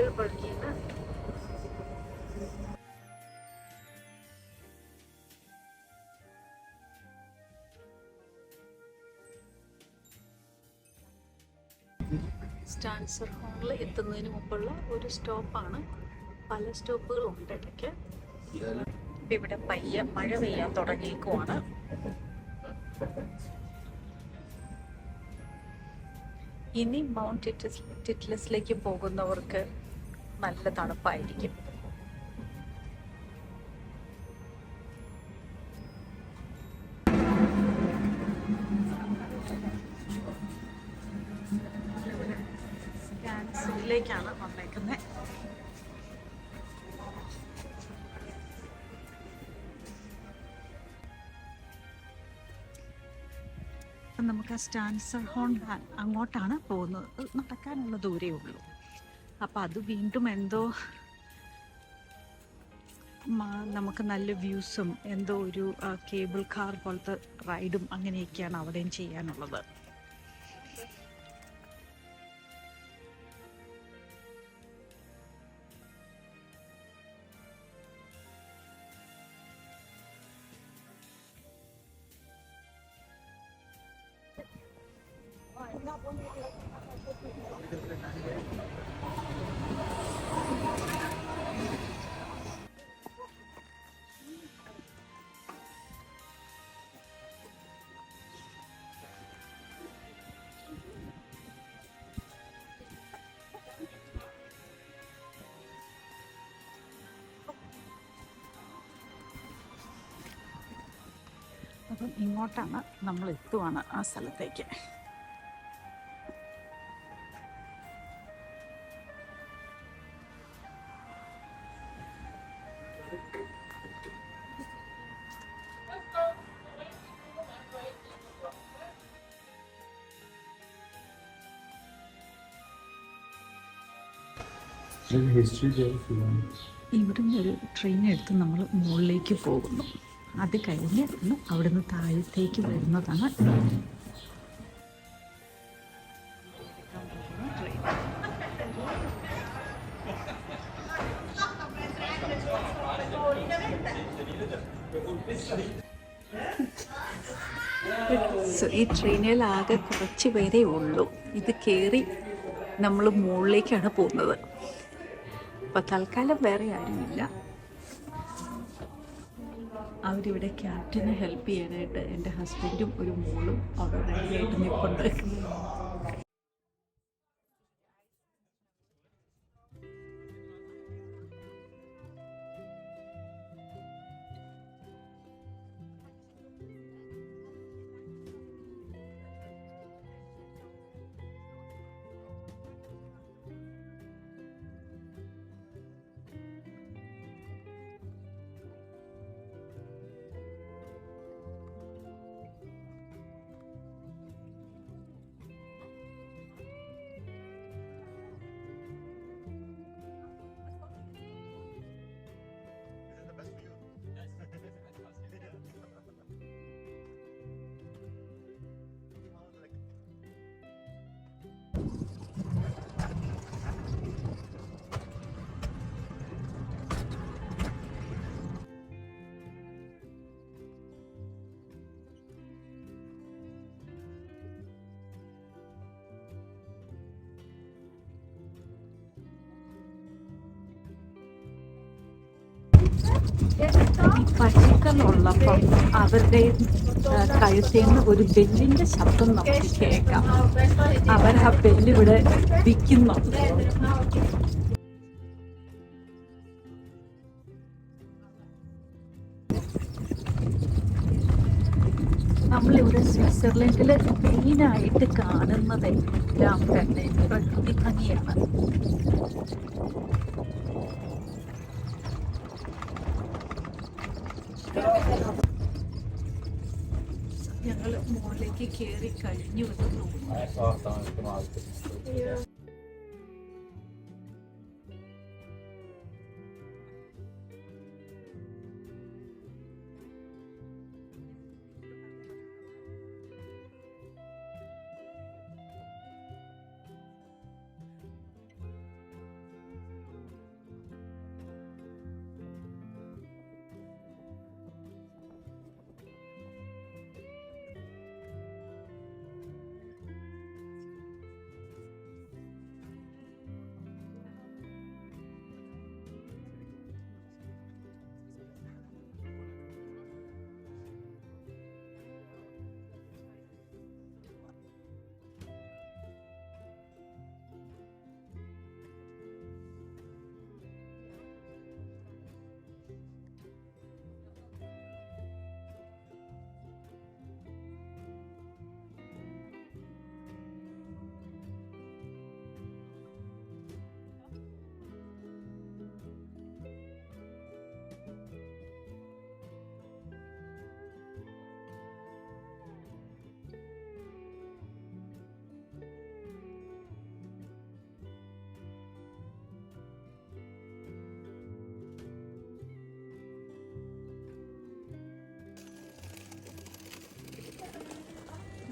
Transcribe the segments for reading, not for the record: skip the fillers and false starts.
Lamborghini. Stanza ഹോളിൽ എത്തുന്നതിന് മുമ്പുള്ള ഒരു സ്റ്റോപ്പാണ്. പല സ്റ്റോപ്പുകളുണ്ട് ഇടയ്ക്ക്. ഇവിടെ പയ്യെ മഴ പെയ്യാൻ തുടങ്ങിയേക്കുവാണ്. ഇനി മൗണ്ട് ടിറ്റ്ലസിലേക്ക് പോകുന്നവർക്ക് നല്ല തണുപ്പായിരിക്കും. സ്റ്റാൻസിലേക്കാണ് വന്നേക്കുന്നത്. നമുക്ക് ആ സ്റ്റാൻസർ ഹോൺ അങ്ങോട്ടാണ് പോകുന്നത്. നടക്കാനുള്ള ദൂരേ ഉള്ളൂ. അപ്പം അത് വീണ്ടും എന്തോ നമുക്ക് നല്ല വ്യൂസും എന്തോ ഒരു കേബിൾ കാർ പോലത്തെ റൈഡും അങ്ങനെയൊക്കെയാണ് അവിടെയും ചെയ്യാനുള്ളത്. അപ്പം ഇങ്ങോട്ടാണ് നമ്മൾ എത്തുവാണ് ആ സ്ഥലത്തേക്ക്. ഇവിടുന്ന് ഒരു ട്രെയിൻ എടുത്ത് നമ്മൾ മുകളിലേക്ക് പോകുന്നു. അത് കഴിഞ്ഞ് അവിടുന്ന് താഴത്തേക്ക് വരുന്നതാണ് ഈ ട്രെയിനിൽ ആകെ കുറച്ച് പേരേ ഉള്ളൂ. ഇത് കയറി നമ്മൾ മുകളിലേക്കാണ് പോകുന്നത്. അപ്പം തൽക്കാലം വേറെ ആരുമില്ല. അവരിവിടെ ക്യാപ്റ്റനെ ഹെൽപ്പ് ചെയ്യാനായിട്ട് എൻ്റെ ഹസ്ബൻഡും ഒരു മോളും അവിടെ റെഡിയായിട്ട് നിൽപ്പുണ്ട്. ഈ പശുക്കളുള്ളപ്പം അവരുടെ കഴുത്തിൽ നിന്ന് ഒരു ബെല്ലിൻ്റെ ശബ്ദം നമുക്ക് കേൾക്കാം. അവർ ആ ബെല്ലിവിടെ വിൽക്കുന്നുണ്ട്. നമ്മളിവിടെ സ്വിറ്റ്സർലൻഡിൽ മെയിനായിട്ട് കാണുന്നതെല്ലാം തന്നെ പ്രകൃതി ഭംഗിയാണ്. ഞങ്ങൾ മുകളിലേക്ക് കയറി കഴിഞ്ഞു എന്ന് തോന്നുന്നു.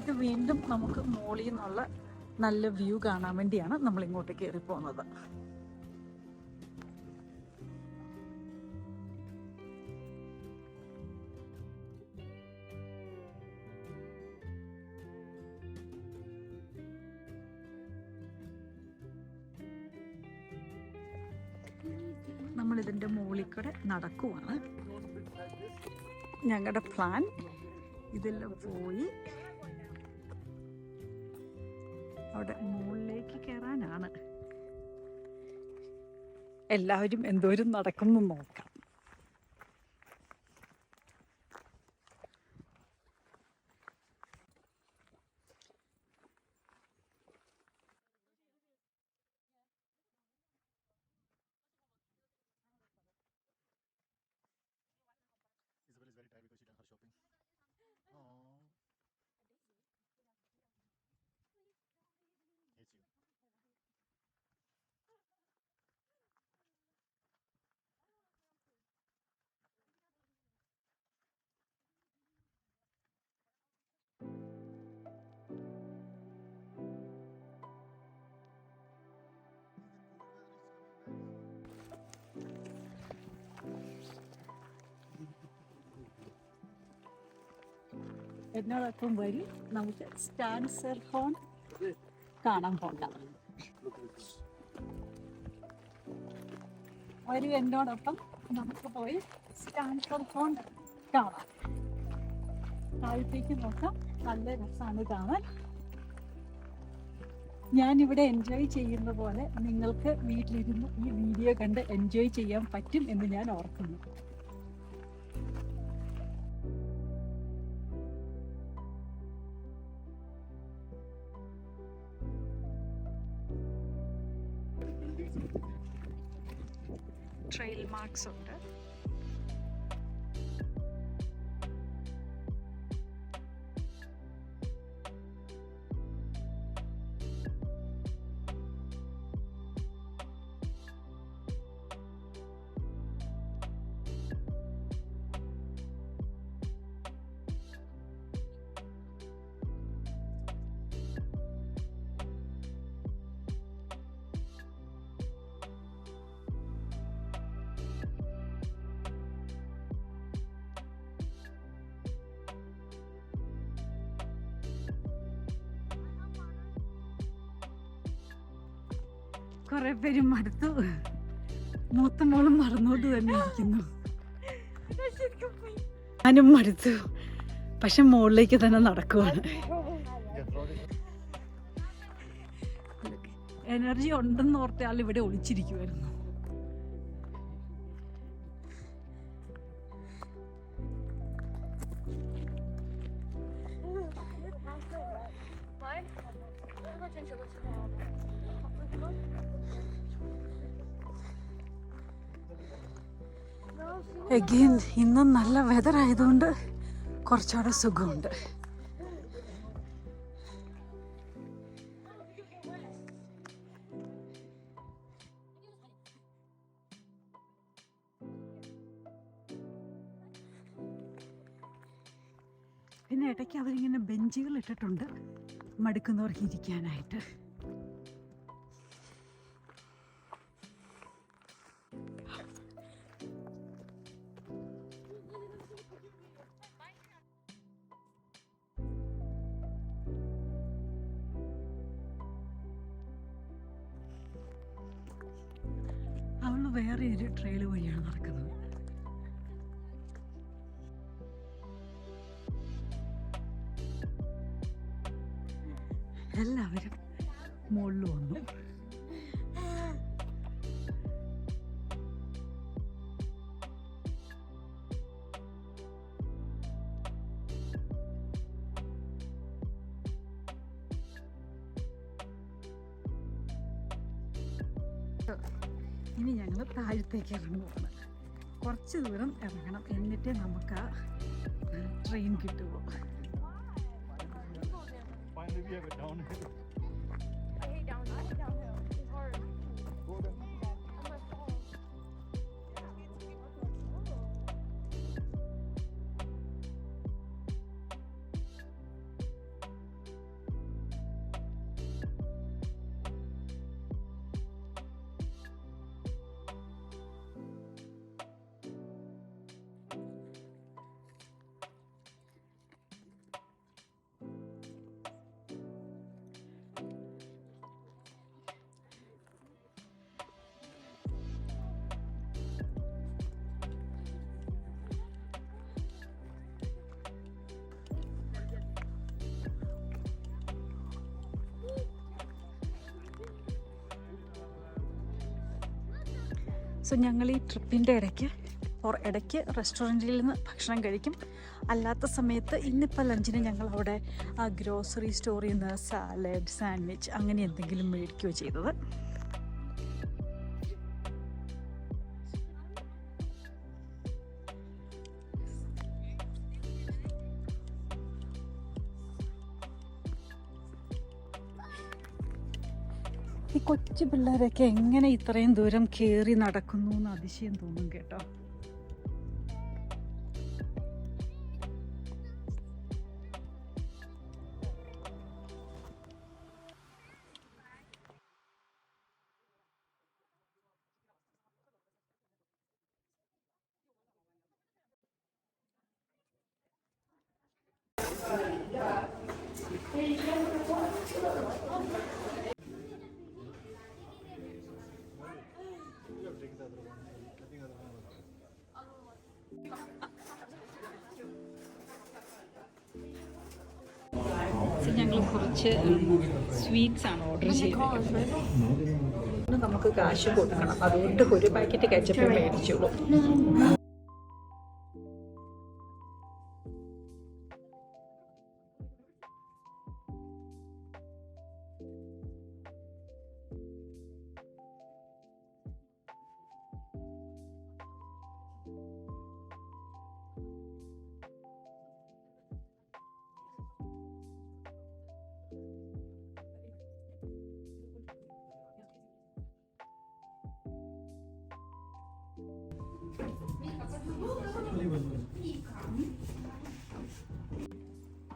ഇത് വീണ്ടും നമുക്ക് മോളിൽ നിന്നുള്ള നല്ല വ്യൂ കാണാൻ വേണ്ടിയാണ് നമ്മൾ ഇങ്ങോട്ട് കയറി പോകുന്നത്. നമ്മളിതിൻ്റെ മുകളിൽ കൂടെ നടക്കുവാണ്. ഞങ്ങളുടെ പ്ലാൻ ഇതെല്ലാം പോയി അവിടെ മുകളിലേക്ക് കയറാനാണ്. എല്ലാവരും എന്തോരം നടക്കുന്നു നോക്കാം. എന്നോടൊപ്പം വരി, നമുക്ക് സ്റ്റാൻസെർഹോൺ കാണാൻ പോകാം. വരൂ എന്നോടൊപ്പം, നമുക്ക് പോയി സ്റ്റാൻസെർഹോൺ കാണാം. താഴത്തേക്ക് നോക്കാം, നല്ല രസമാണ് കാണാൻ. ഞാനിവിടെ എൻജോയ് ചെയ്യുന്ന പോലെ നിങ്ങൾക്ക് വീട്ടിലിരുന്ന് ഈ വീഡിയോ കണ്ട് എൻജോയ് ചെയ്യാൻ പറ്റും എന്ന് ഞാൻ ഓർക്കുന്നു. ട്രെയിൽ മാർക്സ് ഉണ്ട്. കുറെ പേര് മടുത്തു. മൂത്ത മോളും മറന്നോട്ട് തന്നെ ഇരിക്കുന്നു. ഞാനും മടുത്തു, പക്ഷെ മുകളിലേക്ക് തന്നെ നടക്കുവാണ്. എനർജി ഉണ്ടെന്ന് ഓർത്ത ആൾ ഇവിടെ ഒളിച്ചിരിക്കുമായിരുന്നു. എഗെയിൻ ഇന്നും നല്ല വെതർ ആയതുകൊണ്ട് കുറച്ചുകൂടെ സുഖമുണ്ട്. പിന്നെ ഇടയ്ക്ക് അവരിങ്ങനെ ബെഞ്ചുകൾ ഇട്ടിട്ടുണ്ട് മടുക്കുന്നവർക്ക് ഇരിക്കാനായിട്ട്. അവള് വേറെ ഒരു ട്രെയിൽ വഴിയാണ് നടക്കുന്നത്. എല്ലാവരും മുകളിൽ വന്നു. ഇനി ഞങ്ങൾ താഴത്തേക്ക് ഇറങ്ങുവാണ്. കുറച്ച് ദൂരം ഇറങ്ങണം, എന്നിട്ടേ നമുക്ക് ആ ട്രെയിൻ കിട്ടുമോ. സോ ഞങ്ങൾ ഈ ട്രിപ്പിൻ്റെ ഇടയ്ക്ക് റെസ്റ്റോറൻറ്റിൽ നിന്ന് ഭക്ഷണം കഴിക്കും. അല്ലാത്ത സമയത്ത് ഇന്നിപ്പോൾ ലഞ്ചിന് ഞങ്ങൾ അവിടെ ആ ഗ്രോസറി സ്റ്റോറിൽ നിന്ന് സാലഡ്, സാൻഡ്വിച്ച് അങ്ങനെ എന്തെങ്കിലും മേടിക്കുകയോ ചെയ്തത്. ഈ കൊച്ചു പിള്ളേരൊക്കെ എങ്ങനെ ഇത്രയും ദൂരം കയറി നടക്കുന്നു എന്ന് അതിശയം തോന്നും കേട്ടോ. ഞങ്ങൾ കുറച്ച് സ്വീറ്റ്സ് ആണ് ഓർഡർ ചെയ്തത്. നമുക്ക് കാശ് കൊടുക്കണം, അതുകൊണ്ട് ഒരു പാക്കറ്റ് കെച്ചപ്പ് മേടിച്ചോളൂ.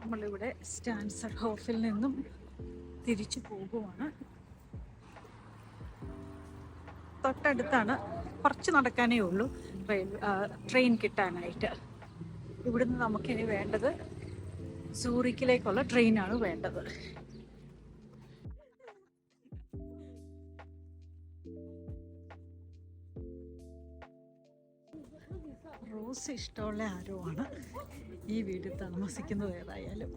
നമ്മളിവിടെ സ്റ്റാൻസർ ഹോഫിൽ നിന്നും തിരിച്ചു പോകുവാണ്. തൊട്ടടുത്താണ്, കുറച്ച് നടക്കാനേ ഉള്ളൂ ട്രെയിൻ കിട്ടാനായിട്ട്. ഇവിടുന്ന് നമുക്കിനി വേണ്ടത് സൂറിക്കിലേക്കുള്ള ട്രെയിനാണ് വേണ്ടത്. റോസ് ഇഷ്ടമുള്ള ആരോ ആണ് ഈ വീട് താമസിക്കുന്നത്. ഏതായാലും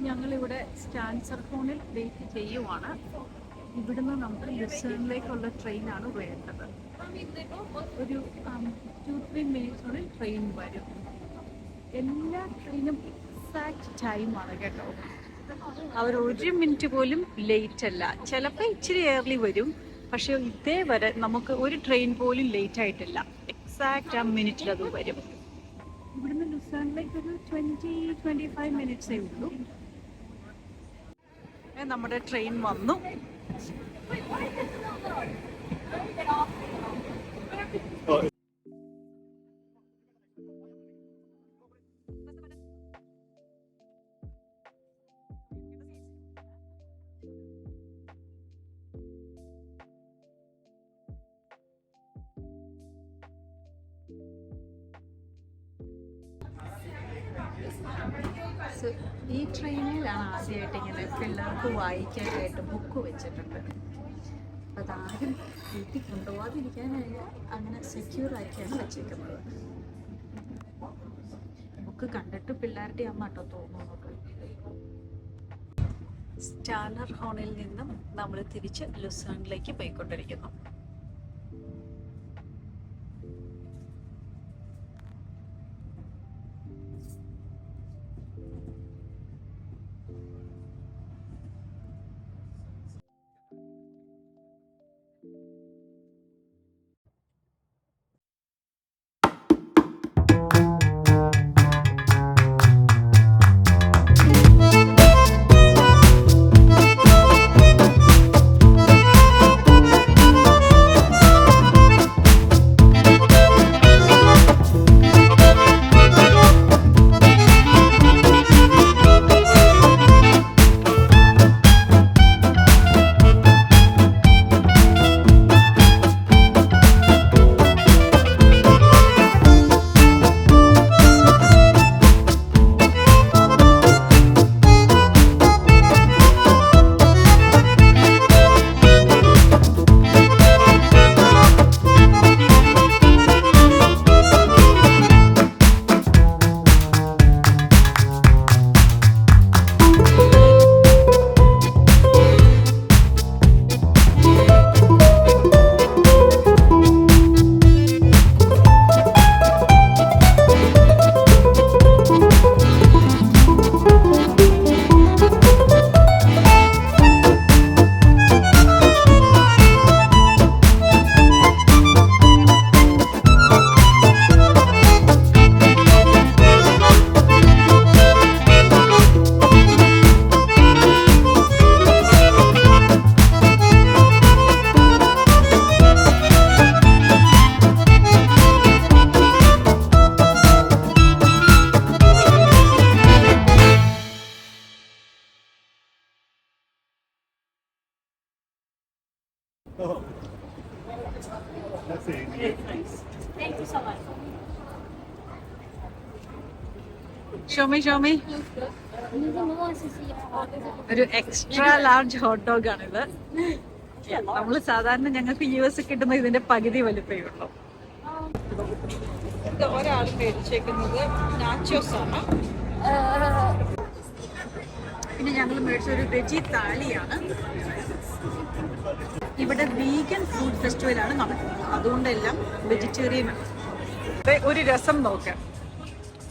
ഞങ്ങളിവിടെ സ്റ്റാൻസർ ഫോണിൽ വെയിറ്റ് ചെയ്യുവാണ്. ഇവിടുന്ന് നമുക്ക് ലുസേണിലേക്കുള്ള ട്രെയിനാണ് വേണ്ടത്. ഒരു 2-3 മിനിറ്റ്സിനുള്ളിൽ ട്രെയിൻ വരും. എല്ലാ ട്രെയിനും എക്സാക്റ്റ് ടൈമാണ് കേട്ടോ. അവർ 1 മിനിറ്റ് പോലും ലേറ്റ് അല്ല. ചിലപ്പോൾ ഇച്ചിരി ഏർലി വരും, പക്ഷേ ഇതേവരെ നമുക്ക് ഒരു ട്രെയിൻ പോലും ലേറ്റ് ആയിട്ടില്ല. എക്സാക്റ്റ് ആ മിനിറ്റിൽ അത് വരും. ഇവിടുന്ന് ലുസേണിലേക്ക് ഒരു 20-25 മിനിറ്റ്സേ ഉള്ളൂ. നമ്മുടെ ട്രെയിൻ വന്നു. ഈ ട്രെയിനിലാണ് ആദ്യമായിട്ട് ഇങ്ങനെ പിള്ളേർക്ക് വായിക്കാനായിട്ട് ബുക്ക് വെച്ചിട്ടുണ്ട്. അപ്പം അതാരും വീട്ടിൽ കൊണ്ടുപോകാതിരിക്കാനായിട്ട് അങ്ങനെ സെക്യൂർ ആക്കിയാണ് വെച്ചേക്കുന്നത്. ബുക്ക് കണ്ടിട്ട് പിള്ളേരുടെ അമ്മട്ടോ തോന്നുന്നത്. സ്റ്റാനർ ഹോണിൽ നിന്നും നമ്മൾ തിരിച്ച് ലുസേണിലേക്ക് പോയിക്കൊണ്ടിരിക്കുന്നു. ഷോമി ഒരു എക്സ്ട്രാ ലാർജ് ഹോട്ട് ഡോഗ് ആണിത്. നമ്മള് സാധാരണ ഞങ്ങൾക്ക് US കിട്ടുന്ന ഇതിന്റെ പകുതി വലുപ്പമേ ഉള്ളൂ. ഇത് ഒരാൾ മേടിച്ചേക്കുന്നത് നാച്ചോസ് ആണ്. പിന്നെ ഞങ്ങൾ മേടിച്ച ഒരു വെജി താലിയാണ്. ഇവിടെ വീഗൻ ഫുഡ് ഫെസ്റ്റിവലാണ് നടക്കുന്നത്, അതുകൊണ്ടെല്ലാം വെജിറ്റേറിയൻ ആണ്. ഒരു രസം നോക്കാം.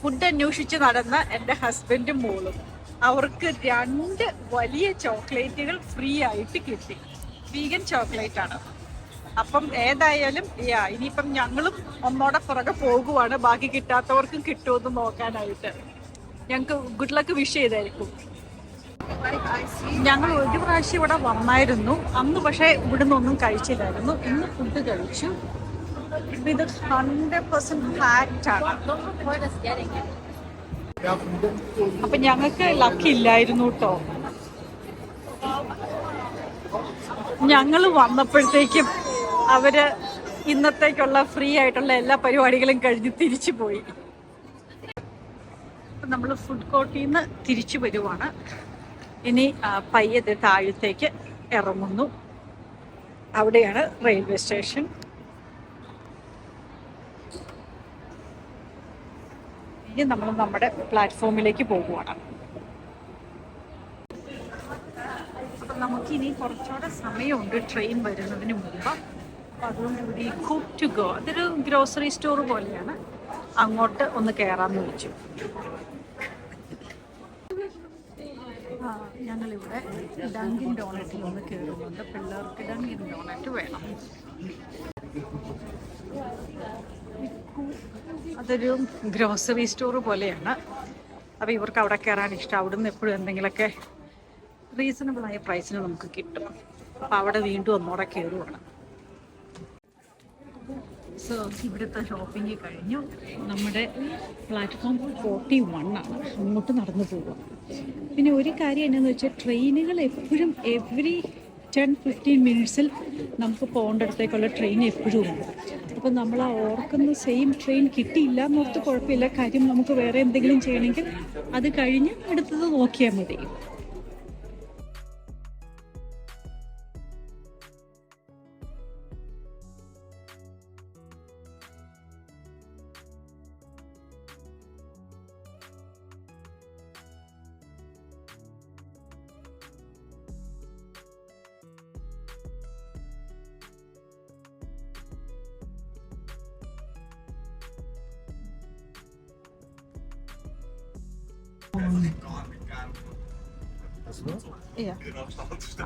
ഫുഡ് അന്വേഷിച്ച് നടന്ന എൻ്റെ ഹസ്ബൻഡും മോളും അവർക്ക് 2 വലിയ ചോക്ലേറ്റുകൾ ഫ്രീ ആയിട്ട് കിട്ടി. വീഗൻ ചോക്ലേറ്റ് ആണ്. അപ്പം ഏതായാലും ഇനിയിപ്പം ഞങ്ങളും ഒന്നോടെ പുറകെ പോകുവാണ്, ബാക്കി കിട്ടാത്തവർക്കും കിട്ടുമെന്ന് നോക്കാനായിട്ട്. ഞങ്ങൾക്ക് ഗുഡ് ലക്ക് വിഷ് ചെയ്തായിരിക്കും. ഞങ്ങൾ ഒരു പ്രാവശ്യം ഇവിടെ വന്നായിരുന്നു, അന്ന് പക്ഷേ ഇവിടുന്ന് ഒന്നും കഴിച്ചില്ലായിരുന്നു. ഇന്ന് ഫുഡ് കഴിച്ചു. ഇത് 100% ഫാറ്റ് ആണ്. അപ്പൊ ഞങ്ങൾക്ക് ലക്ക് ഇല്ലായിരുന്നു കേട്ടോ. ഞങ്ങൾ വന്നപ്പോഴത്തേക്കും അവര് ഇന്നത്തേക്കുള്ള ഫ്രീ ആയിട്ടുള്ള എല്ലാ പരിപാടികളും കഴിഞ്ഞ് തിരിച്ചു പോയി. നമ്മൾ ഫുഡ് കോർട്ടിൽ നിന്ന് തിരിച്ചു വരുവാണ്. ഇനി പയ്യെ താഴത്തേക്ക് ഇറങ്ങുന്നു. അവിടെയാണ് റെയിൽവേ സ്റ്റേഷൻ. ഇനി നമ്മൾ നമ്മുടെ പ്ലാറ്റ്ഫോമിലേക്ക് പോകുവാണ്. അപ്പം നമുക്കിനി കുറച്ചുകൂടെ സമയമുണ്ട് ട്രെയിൻ വരുന്നതിന് മുമ്പ്. അപ്പം അതുകൊണ്ടുകൂടി കുക്ക് ടു ഗോ, അതൊരു ഗ്രോസറി സ്റ്റോർ പോലെയാണ്, അങ്ങോട്ട് ഒന്ന് കയറാമെന്ന് വെച്ചു. ഞങ്ങളിവിടെ ഡങ്കിൻ ഡോണറ്റിൽ ഒന്ന് കയറുന്നുണ്ട്. പിള്ളേർക്ക് ഡങ്കിൻ ഡോണറ്റ് വേണം. അതൊരു ഗ്രോസറി സ്റ്റോർ പോലെയാണ്. അപ്പോൾ ഇവർക്ക് അവിടെ കയറാൻ ഇഷ്ടം. അവിടുന്ന് എപ്പോഴും എന്തെങ്കിലുമൊക്കെ റീസണബിളായ പ്രൈസിന് നമുക്ക് കിട്ടും. അപ്പോൾ അവിടെ വീണ്ടും ഒന്നോടെ കയറുവാണ്. സോ ഇവിടുത്തെ ഷോപ്പിംഗ് കഴിഞ്ഞു. നമ്മുടെ പ്ലാറ്റ്ഫോം 41 ആണ്. അങ്ങോട്ട് നടന്നു പോവുക. പിന്നെ ഒരു കാര്യം എന്നാന്ന് വെച്ചാൽ ട്രെയിനുകൾ എപ്പോഴും എവറി 10-15 മിനിറ്റ്സിൽ നമുക്ക് പോകേണ്ടടുത്തേക്കുള്ള ട്രെയിൻ എപ്പോഴും ഉണ്ട്. അപ്പോൾ നമ്മൾ ആ ഓർക്കുന്ന സെയിം ട്രെയിൻ കിട്ടിയില്ല എന്നോർത്ത് കുഴപ്പമില്ല. കാര്യം നമുക്ക് വേറെ എന്തെങ്കിലും ചെയ്യണമെങ്കിൽ അത് കഴിഞ്ഞ് അടുത്തത് നോക്കിയാൽ മതി.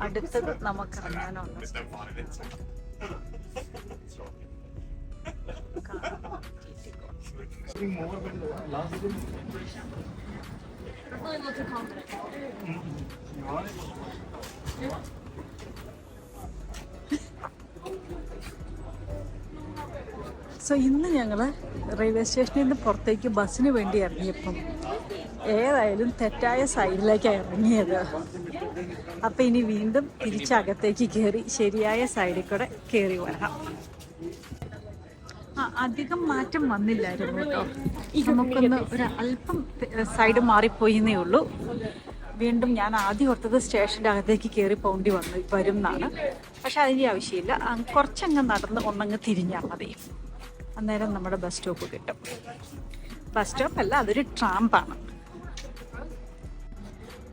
അടുത്തത് നമുക്ക് ഇറങ്ങാനുണ്ട്. സോ ഇന്ന് ഞങ്ങൾ റെയിൽവേ സ്റ്റേഷനിൽ നിന്ന് പുറത്തേക്ക് ബസ്സിന് വേണ്ടി ഇറങ്ങിയപ്പം ഏതായാലും തെറ്റായ സൈഡിലേക്കാണ് ഇറങ്ങിയത്. അപ്പം ഇനി വീണ്ടും തിരിച്ചകത്തേക്ക് കയറി ശരിയായ സൈഡിൽ കൂടെ കയറി വരാം. അധികം മാറ്റം വന്നില്ലായിരുന്നു കേട്ടോ. നമുക്കൊന്ന് ഒരു അല്പം സൈഡ് മാറിപ്പോയിന്നേ ഉള്ളൂ. വീണ്ടും ഞാൻ ആദ്യം ഓർത്തത് സ്റ്റേഷൻ്റെ അകത്തേക്ക് കയറി പോകേണ്ടി വരും എന്നാണ്. പക്ഷെ അതിൻ്റെ ആവശ്യമില്ല. കുറച്ചങ്ങ് നടന്ന് ഒന്നങ്ങ് തിരിഞ്ഞാൽ മതി. അന്നേരം നമ്മുടെ ബസ് സ്റ്റോപ്പ് കിട്ടും. ബസ് സ്റ്റോപ്പ് അല്ല, അതൊരു ട്രാമ്പാണ്.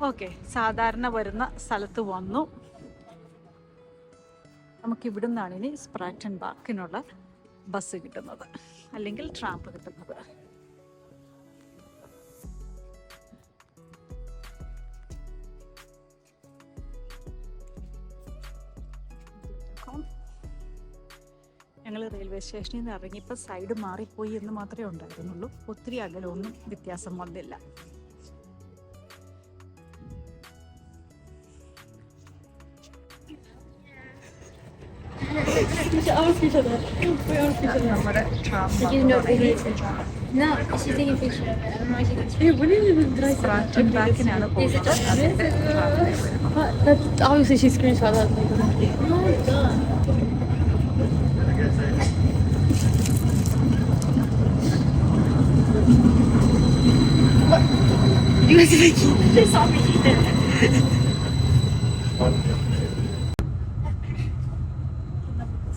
ഓക്കെ, സാധാരണ വരുന്ന സ്ഥലത്ത് വന്നു. നമുക്കിവിടെ നിന്നാണ് ഇനി സ്പ്രാറ്റൺ ബാക്കിനുള്ള ബസ് കിട്ടുന്നത്, അല്ലെങ്കിൽ ട്രാമ്പ് കിട്ടുന്നത്. ഞങ്ങൾ റെയിൽവേ സ്റ്റേഷനിൽ നിന്ന് ഇറങ്ങിയപ്പോൾ സൈഡ് മാറിപ്പോയി എന്ന് മാത്രമേ ഉണ്ടായിരുന്നുള്ളൂ. ഒത്തിരി അകലമൊന്നും വ്യത്യാസം വന്നില്ല. നമ്മുടെ ബാക്കിനാണ് പോകുന്നത്.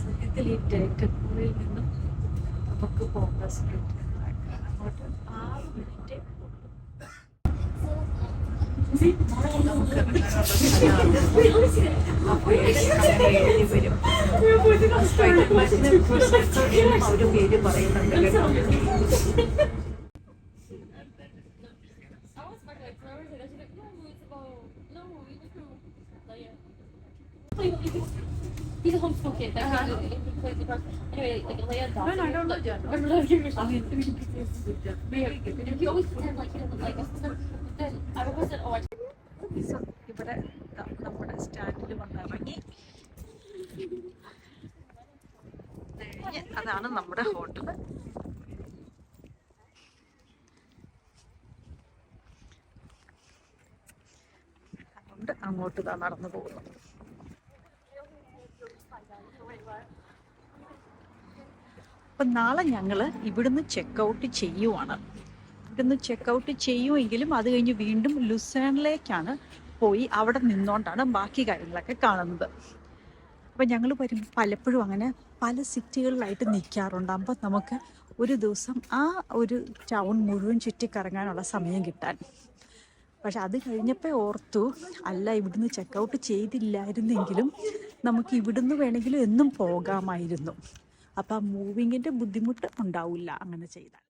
സത്യത്തിൽ ഈ ഡേറ്റക്കൂറിൽ നിന്നും നമുക്ക് ഫോക്കസ് അങ്ങോട്ട് 6 മിനിറ്റ് നമുക്ക് അപ്പോൾ എഴുതി വരും. ഒരു പേര് പറയുന്നുണ്ട് കേട്ടോ. He's a homeschool kid. That's anyway, like Leia adopted. No, I don't know John. He always pretends like he doesn't like us. But then I requested, oh, So, ഇവിടെ നമ്മുടെ സ്റ്റാൻഡിൽ വന്നിറങ്ങി. അതാണ് നമ്മുടെ ഹോട്ടൽ. അതുകൊണ്ട് അങ്ങോട്ട് നടന്നു പോകുന്നു. അപ്പം നാളെ ഞങ്ങൾ ഇവിടുന്ന് ചെക്കൗട്ട് ചെയ്യുവാണ്. ഇവിടുന്ന് ചെക്കൗട്ട് ചെയ്യുമെങ്കിലും അത് കഴിഞ്ഞ് വീണ്ടും ലുസേണിലേക്കാണ് പോയി അവിടെ നിന്നുകൊണ്ടാണ് ബാക്കി കാര്യങ്ങളൊക്കെ കാണുന്നത്. അപ്പം ഞങ്ങൾ പലപ്പോഴും അങ്ങനെ പല സിറ്റികളിലായിട്ട് നിൽക്കാറുണ്ട്. അപ്പം നമുക്ക് ഒരു ദിവസം ആ ഒരു ടൗൺ മുഴുവൻ ചുറ്റിക്കറങ്ങാനുള്ള സമയം കിട്ടാൻ. പക്ഷെ അത് കഴിഞ്ഞപ്പോൾ ഓർത്തു, അല്ല ഇവിടുന്ന് ചെക്കൗട്ട് ചെയ്തില്ലായിരുന്നെങ്കിലും നമുക്ക് ഇവിടുന്ന് വേണമെങ്കിലും എന്നും പോകാമായിരുന്നു. അപ്പം ആ മൂവിങ്ങിൻ്റെ ബുദ്ധിമുട്ട് ഉണ്ടാവില്ല അങ്ങനെ ചെയ്താൽ.